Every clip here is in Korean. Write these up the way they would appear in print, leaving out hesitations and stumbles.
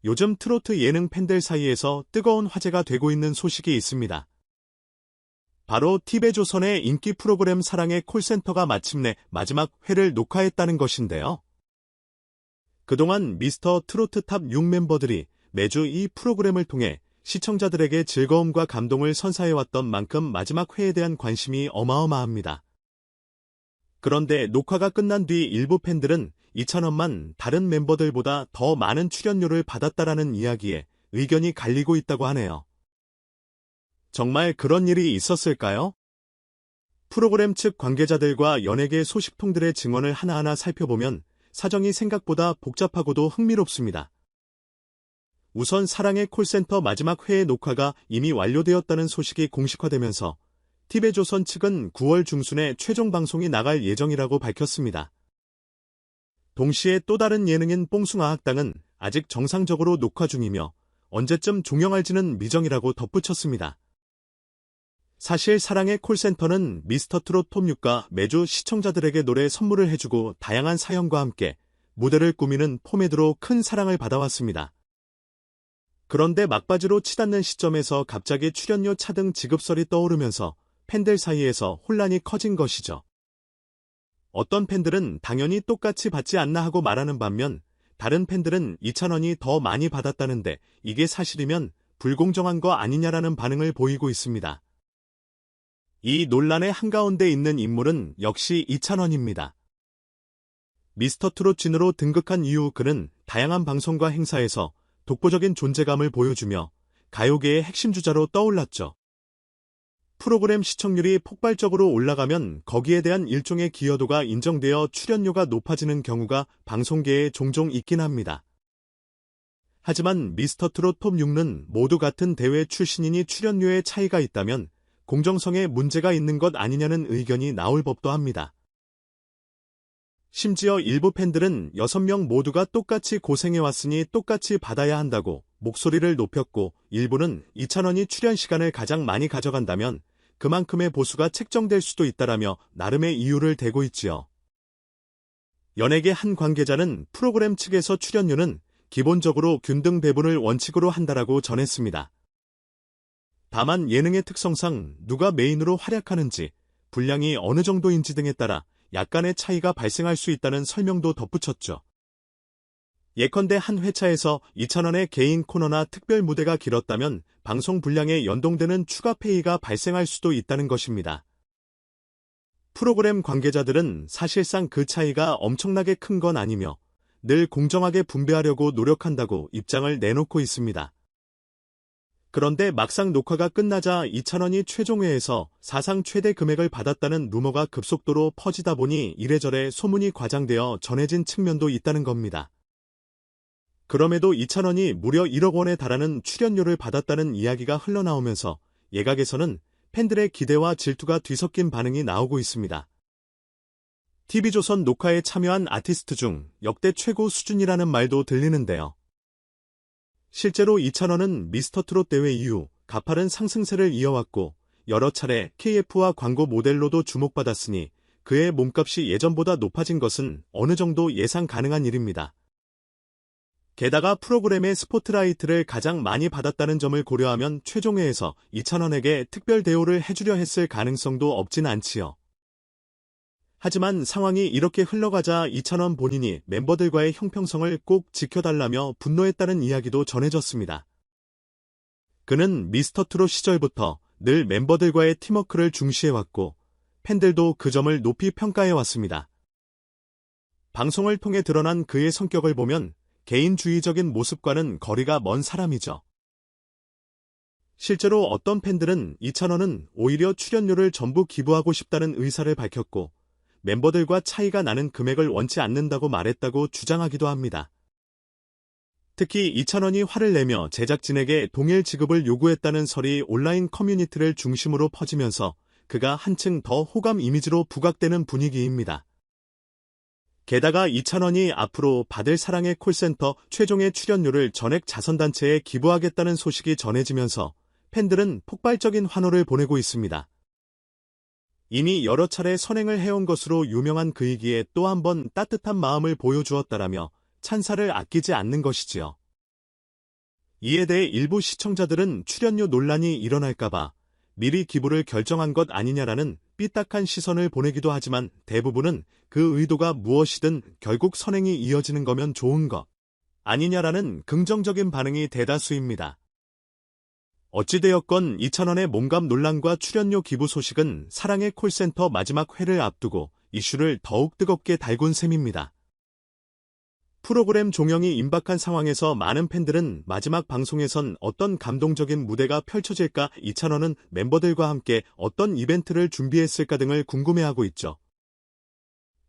요즘 트로트 예능 팬들 사이에서 뜨거운 화제가 되고 있는 소식이 있습니다. 바로 TV조선의 인기 프로그램 사랑의 콜센터가 마침내 마지막 회를 녹화했다는 것인데요. 그동안 미스터 트로트 탑 6 멤버들이 매주 이 프로그램을 통해 시청자들에게 즐거움과 감동을 선사해왔던 만큼 마지막 회에 대한 관심이 어마어마합니다. 그런데 녹화가 끝난 뒤 일부 팬들은 이찬원만 다른 멤버들보다 더 많은 출연료를 받았다라는 이야기에 의견이 갈리고 있다고 하네요. 정말 그런 일이 있었을까요? 프로그램 측 관계자들과 연예계 소식통들의 증언을 하나하나 살펴보면 사정이 생각보다 복잡하고도 흥미롭습니다. 우선 사랑의 콜센터 마지막 회의 녹화가 이미 완료되었다는 소식이 공식화되면서 TV조선 측은 9월 중순에 최종 방송이 나갈 예정이라고 밝혔습니다. 동시에 또 다른 예능인 뽕숭아학당은 아직 정상적으로 녹화 중이며 언제쯤 종영할지는 미정이라고 덧붙였습니다. 사실 사랑의 콜센터는 미스터트롯 톱6가 매주 시청자들에게 노래 선물을 해주고 다양한 사연과 함께 무대를 꾸미는 포맷으로 큰 사랑을 받아왔습니다. 그런데 막바지로 치닫는 시점에서 갑자기 출연료 차등 지급설이 떠오르면서 팬들 사이에서 혼란이 커진 것이죠. 어떤 팬들은 당연히 똑같이 받지 않나 하고 말하는 반면 다른 팬들은 이찬원이 더 많이 받았다는데 이게 사실이면 불공정한 거 아니냐라는 반응을 보이고 있습니다. 이 논란의 한가운데 있는 인물은 역시 이찬원입니다. 미스터트롯 진으로 등극한 이후 그는 다양한 방송과 행사에서 독보적인 존재감을 보여주며 가요계의 핵심 주자로 떠올랐죠. 프로그램 시청률이 폭발적으로 올라가면 거기에 대한 일종의 기여도가 인정되어 출연료가 높아지는 경우가 방송계에 종종 있긴 합니다. 하지만 미스터트롯 톱6는 모두 같은 대회 출신이니 출연료의 차이가 있다면 공정성에 문제가 있는 것 아니냐는 의견이 나올 법도 합니다. 심지어 일부 팬들은 6명 모두가 똑같이 고생해왔으니 똑같이 받아야 한다고 목소리를 높였고 일부는 이찬원이 출연 시간을 가장 많이 가져간다면 그만큼의 보수가 책정될 수도 있다라며 나름의 이유를 대고 있지요. 연예계 한 관계자는 프로그램 측에서 출연료는 기본적으로 균등 배분을 원칙으로 한다라고 전했습니다. 다만 예능의 특성상 누가 메인으로 활약하는지, 분량이 어느 정도인지 등에 따라 약간의 차이가 발생할 수 있다는 설명도 덧붙였죠. 예컨대 한 회차에서 이찬원의 개인 코너나 특별 무대가 길었다면 방송 분량에 연동되는 추가 페이가 발생할 수도 있다는 것입니다. 프로그램 관계자들은 사실상 그 차이가 엄청나게 큰 건 아니며 늘 공정하게 분배하려고 노력한다고 입장을 내놓고 있습니다. 그런데 막상 녹화가 끝나자 이찬원이 최종회에서 사상 최대 금액을 받았다는 루머가 급속도로 퍼지다 보니 이래저래 소문이 과장되어 전해진 측면도 있다는 겁니다. 그럼에도 이찬원이 무려 1억 원에 달하는 출연료를 받았다는 이야기가 흘러나오면서 예각에서는 팬들의 기대와 질투가 뒤섞인 반응이 나오고 있습니다. TV조선 녹화에 참여한 아티스트 중 역대 최고 수준이라는 말도 들리는데요. 실제로 이찬원은 미스터트롯 대회 이후 가파른 상승세를 이어왔고 여러 차례 KF와 광고 모델로도 주목받았으니 그의 몸값이 예전보다 높아진 것은 어느 정도 예상 가능한 일입니다. 게다가 프로그램의 스포트라이트를 가장 많이 받았다는 점을 고려하면 최종회에서 이찬원에게 특별 대우를 해주려 했을 가능성도 없진 않지요. 하지만 상황이 이렇게 흘러가자 이찬원 본인이 멤버들과의 형평성을 꼭 지켜달라며 분노했다는 이야기도 전해졌습니다. 그는 미스터트롯 시절부터 늘 멤버들과의 팀워크를 중시해왔고 팬들도 그 점을 높이 평가해왔습니다. 방송을 통해 드러난 그의 성격을 보면 개인주의적인 모습과는 거리가 먼 사람이죠. 실제로 어떤 팬들은 이찬원은 오히려 출연료를 전부 기부하고 싶다는 의사를 밝혔고 멤버들과 차이가 나는 금액을 원치 않는다고 말했다고 주장하기도 합니다. 특히 이찬원이 화를 내며 제작진에게 동일 지급을 요구했다는 설이 온라인 커뮤니티를 중심으로 퍼지면서 그가 한층 더 호감 이미지로 부각되는 분위기입니다. 게다가 이찬원이 앞으로 받을 사랑의 콜센터 최종의 출연료를 전액 자선단체에 기부하겠다는 소식이 전해지면서 팬들은 폭발적인 환호를 보내고 있습니다. 이미 여러 차례 선행을 해온 것으로 유명한 그이기에 또 한 번 따뜻한 마음을 보여주었다라며 찬사를 아끼지 않는 것이지요. 이에 대해 일부 시청자들은 출연료 논란이 일어날까봐 미리 기부를 결정한 것 아니냐라는 삐딱한 시선을 보내기도 하지만 대부분은 그 의도가 무엇이든 결국 선행이 이어지는 거면 좋은 것 아니냐라는 긍정적인 반응이 대다수입니다. 어찌되었건 2,000원의 몸값 논란과 출연료 기부 소식은 사랑의 콜센터 마지막 회를 앞두고 이슈를 더욱 뜨겁게 달군 셈입니다. 프로그램 종영이 임박한 상황에서 많은 팬들은 마지막 방송에선 어떤 감동적인 무대가 펼쳐질까, 2,000원은 멤버들과 함께 어떤 이벤트를 준비했을까 등을 궁금해하고 있죠.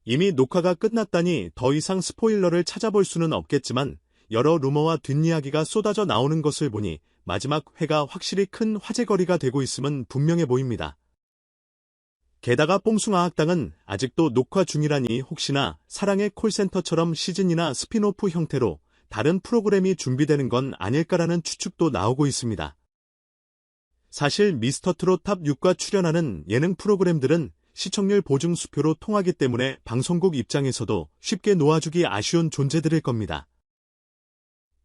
이미 녹화가 끝났다니 더 이상 스포일러를 찾아볼 수는 없겠지만 여러 루머와 뒷이야기가 쏟아져 나오는 것을 보니 마지막 회가 확실히 큰 화제거리가 되고 있음은 분명해 보입니다. 게다가 뽕숭아학당은 아직도 녹화 중이라니 혹시나 사랑의 콜센터처럼 시즌이나 스피노프 형태로 다른 프로그램이 준비되는 건 아닐까라는 추측도 나오고 있습니다. 사실 미스터트롯 탑 6과 출연하는 예능 프로그램들은 시청률 보증 수표로 통하기 때문에 방송국 입장에서도 쉽게 놓아주기 아쉬운 존재들일 겁니다.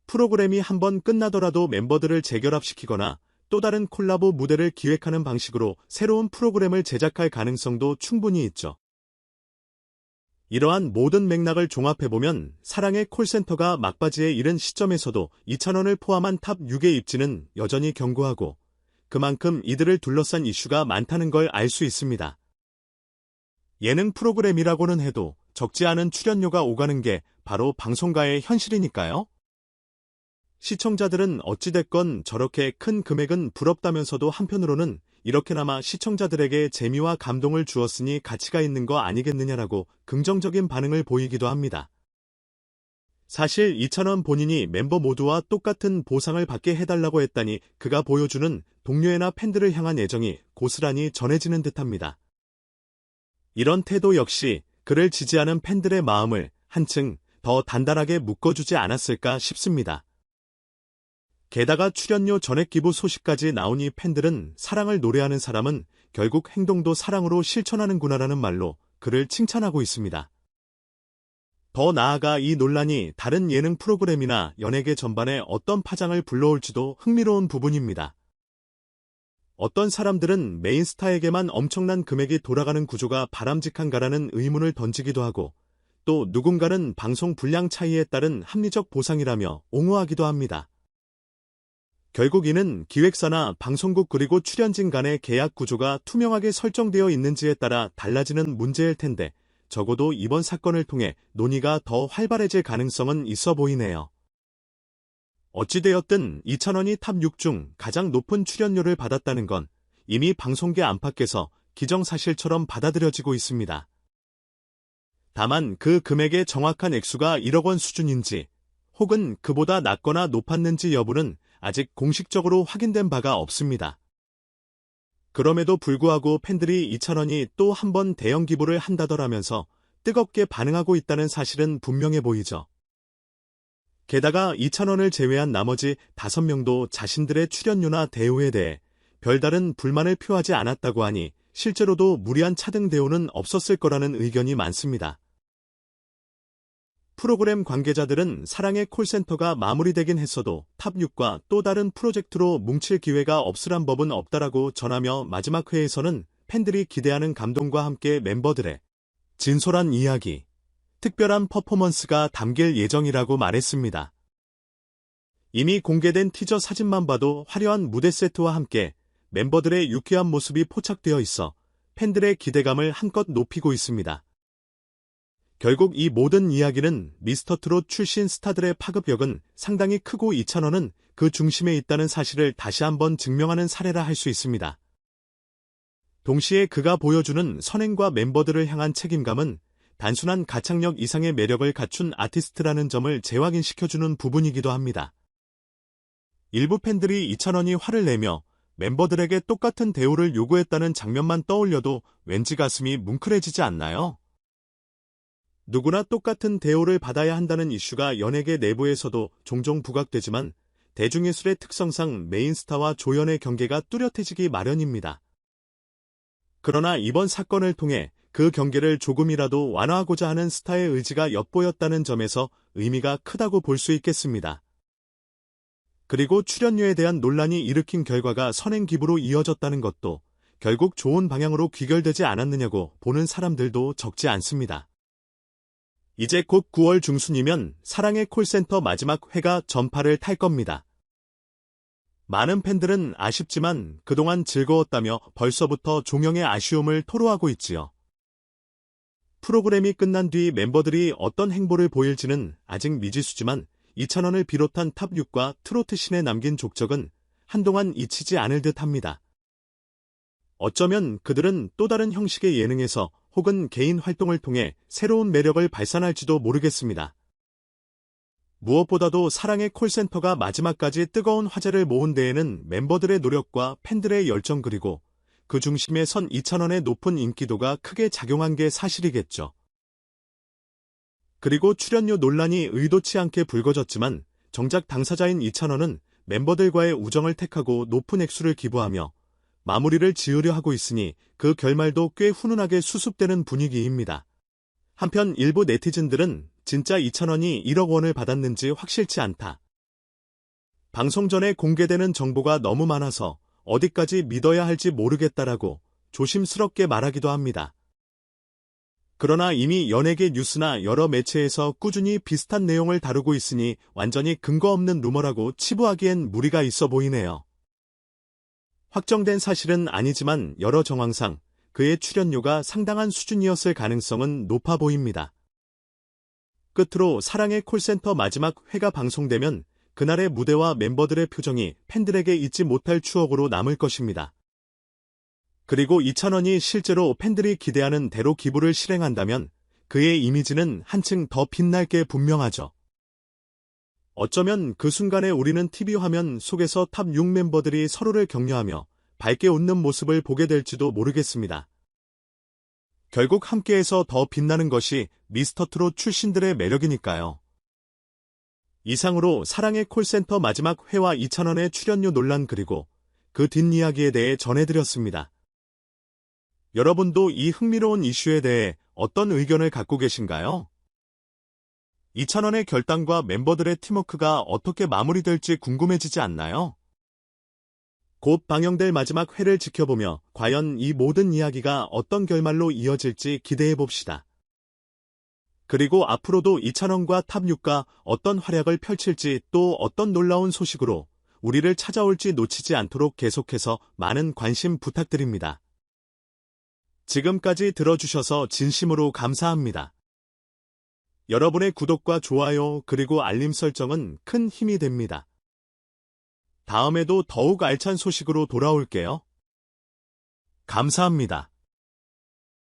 프로그램이 한번 끝나더라도 멤버들을 재결합시키거나 또 다른 콜라보 무대를 기획하는 방식으로 새로운 프로그램을 제작할 가능성도 충분히 있죠. 이러한 모든 맥락을 종합해보면 사랑의 콜센터가 막바지에 이른 시점에서도 2,000원을 포함한 탑 6의 입지는 여전히 견고하고 그만큼 이들을 둘러싼 이슈가 많다는 걸 알 수 있습니다. 예능 프로그램이라고는 해도 적지 않은 출연료가 오가는 게 바로 방송가의 현실이니까요. 시청자들은 어찌됐건 저렇게 큰 금액은 부럽다면서도 한편으로는 이렇게나마 시청자들에게 재미와 감동을 주었으니 가치가 있는 거 아니겠느냐라고 긍정적인 반응을 보이기도 합니다. 사실 2,000원 본인이 멤버 모두와 똑같은 보상을 받게 해달라고 했다니 그가 보여주는 동료애나 팬들을 향한 애정이 고스란히 전해지는 듯합니다. 이런 태도 역시 그를 지지하는 팬들의 마음을 한층 더 단단하게 묶어주지 않았을까 싶습니다. 게다가 출연료 전액 기부 소식까지 나오니 팬들은 사랑을 노래하는 사람은 결국 행동도 사랑으로 실천하는구나라는 말로 그를 칭찬하고 있습니다. 더 나아가 이 논란이 다른 예능 프로그램이나 연예계 전반에 어떤 파장을 불러올지도 흥미로운 부분입니다. 어떤 사람들은 메인스타에게만 엄청난 금액이 돌아가는 구조가 바람직한가라는 의문을 던지기도 하고 또 누군가는 방송 분량 차이에 따른 합리적 보상이라며 옹호하기도 합니다. 결국 이는 기획사나 방송국 그리고 출연진 간의 계약 구조가 투명하게 설정되어 있는지에 따라 달라지는 문제일 텐데 적어도 이번 사건을 통해 논의가 더 활발해질 가능성은 있어 보이네요. 어찌되었든 2,000원이 탑 6 중 가장 높은 출연료를 받았다는 건 이미 방송계 안팎에서 기정사실처럼 받아들여지고 있습니다. 다만 그 금액의 정확한 액수가 1억 원 수준인지 혹은 그보다 낮거나 높았는지 여부는 아직 공식적으로 확인된 바가 없습니다. 그럼에도 불구하고 팬들이 2,000원이 또 한 번 대형 기부를 한다더라면서 뜨겁게 반응하고 있다는 사실은 분명해 보이죠. 게다가 2,000원을 제외한 나머지 5명도 자신들의 출연료나 대우에 대해 별다른 불만을 표하지 않았다고 하니 실제로도 무리한 차등 대우는 없었을 거라는 의견이 많습니다. 프로그램 관계자들은 사랑의 콜센터가 마무리되긴 했어도 탑 6과 또 다른 프로젝트로 뭉칠 기회가 없으란 법은 없다라고 전하며 마지막 회에서는 팬들이 기대하는 감동과 함께 멤버들의 진솔한 이야기, 특별한 퍼포먼스가 담길 예정이라고 말했습니다. 이미 공개된 티저 사진만 봐도 화려한 무대 세트와 함께 멤버들의 유쾌한 모습이 포착되어 있어 팬들의 기대감을 한껏 높이고 있습니다. 결국 이 모든 이야기는 미스터트롯 출신 스타들의 파급력은 상당히 크고 2,000원은 그 중심에 있다는 사실을 다시 한번 증명하는 사례라 할 수 있습니다. 동시에 그가 보여주는 선행과 멤버들을 향한 책임감은 단순한 가창력 이상의 매력을 갖춘 아티스트라는 점을 재확인시켜주는 부분이기도 합니다. 일부 팬들이 2,000원이 화를 내며 멤버들에게 똑같은 대우를 요구했다는 장면만 떠올려도 왠지 가슴이 뭉클해지지 않나요? 누구나 똑같은 대우를 받아야 한다는 이슈가 연예계 내부에서도 종종 부각되지만 대중예술의 특성상 메인스타와 조연의 경계가 뚜렷해지기 마련입니다. 그러나 이번 사건을 통해 그 경계를 조금이라도 완화하고자 하는 스타의 의지가 엿보였다는 점에서 의미가 크다고 볼 수 있겠습니다. 그리고 출연료에 대한 논란이 일으킨 결과가 선행 기부로 이어졌다는 것도 결국 좋은 방향으로 귀결되지 않았느냐고 보는 사람들도 적지 않습니다. 이제 곧 9월 중순이면 사랑의 콜센터 마지막 회가 전파를 탈 겁니다. 많은 팬들은 아쉽지만 그동안 즐거웠다며 벌써부터 종영의 아쉬움을 토로하고 있지요. 프로그램이 끝난 뒤 멤버들이 어떤 행보를 보일지는 아직 미지수지만 이찬원을 비롯한 탑6과 트로트 신에 남긴 족적은 한동안 잊히지 않을 듯합니다. 어쩌면 그들은 또 다른 형식의 예능에서 혹은 개인 활동을 통해 새로운 매력을 발산할지도 모르겠습니다. 무엇보다도 사랑의 콜센터가 마지막까지 뜨거운 화제를 모은 데에는 멤버들의 노력과 팬들의 열정 그리고 그 중심에 선 이찬원의 높은 인기도가 크게 작용한 게 사실이겠죠. 그리고 출연료 논란이 의도치 않게 불거졌지만 정작 당사자인 이찬원은 멤버들과의 우정을 택하고 높은 액수를 기부하며 마무리를 지으려 하고 있으니 그 결말도 꽤 훈훈하게 수습되는 분위기입니다. 한편 일부 네티즌들은 진짜 이찬원이 1억 원을 받았는지 확실치 않다. 방송 전에 공개되는 정보가 너무 많아서 어디까지 믿어야 할지 모르겠다라고 조심스럽게 말하기도 합니다. 그러나 이미 연예계 뉴스나 여러 매체에서 꾸준히 비슷한 내용을 다루고 있으니 완전히 근거 없는 루머라고 치부하기엔 무리가 있어 보이네요. 확정된 사실은 아니지만 여러 정황상 그의 출연료가 상당한 수준이었을 가능성은 높아 보입니다. 끝으로 사랑의 콜센터 마지막 회가 방송되면 그날의 무대와 멤버들의 표정이 팬들에게 잊지 못할 추억으로 남을 것입니다. 그리고 이찬원이 실제로 팬들이 기대하는 대로 기부를 실행한다면 그의 이미지는 한층 더 빛날 게 분명하죠. 어쩌면 그 순간에 우리는 TV 화면 속에서 탑6 멤버들이 서로를 격려하며 밝게 웃는 모습을 보게 될지도 모르겠습니다. 결국 함께해서 더 빛나는 것이 미스터트롯 출신들의 매력이니까요. 이상으로 사랑의 콜센터 마지막 회와 이찬원의 출연료 논란 그리고 그 뒷이야기에 대해 전해드렸습니다. 여러분도 이 흥미로운 이슈에 대해 어떤 의견을 갖고 계신가요? 이찬원의 결단과 멤버들의 팀워크가 어떻게 마무리될지 궁금해지지 않나요? 곧 방영될 마지막 회를 지켜보며 과연 이 모든 이야기가 어떤 결말로 이어질지 기대해봅시다. 그리고 앞으로도 이찬원과 탑6가 어떤 활약을 펼칠지 또 어떤 놀라운 소식으로 우리를 찾아올지 놓치지 않도록 계속해서 많은 관심 부탁드립니다. 지금까지 들어주셔서 진심으로 감사합니다. 여러분의 구독과 좋아요 그리고 알림 설정은 큰 힘이 됩니다. 다음에도 더욱 알찬 소식으로 돌아올게요. 감사합니다.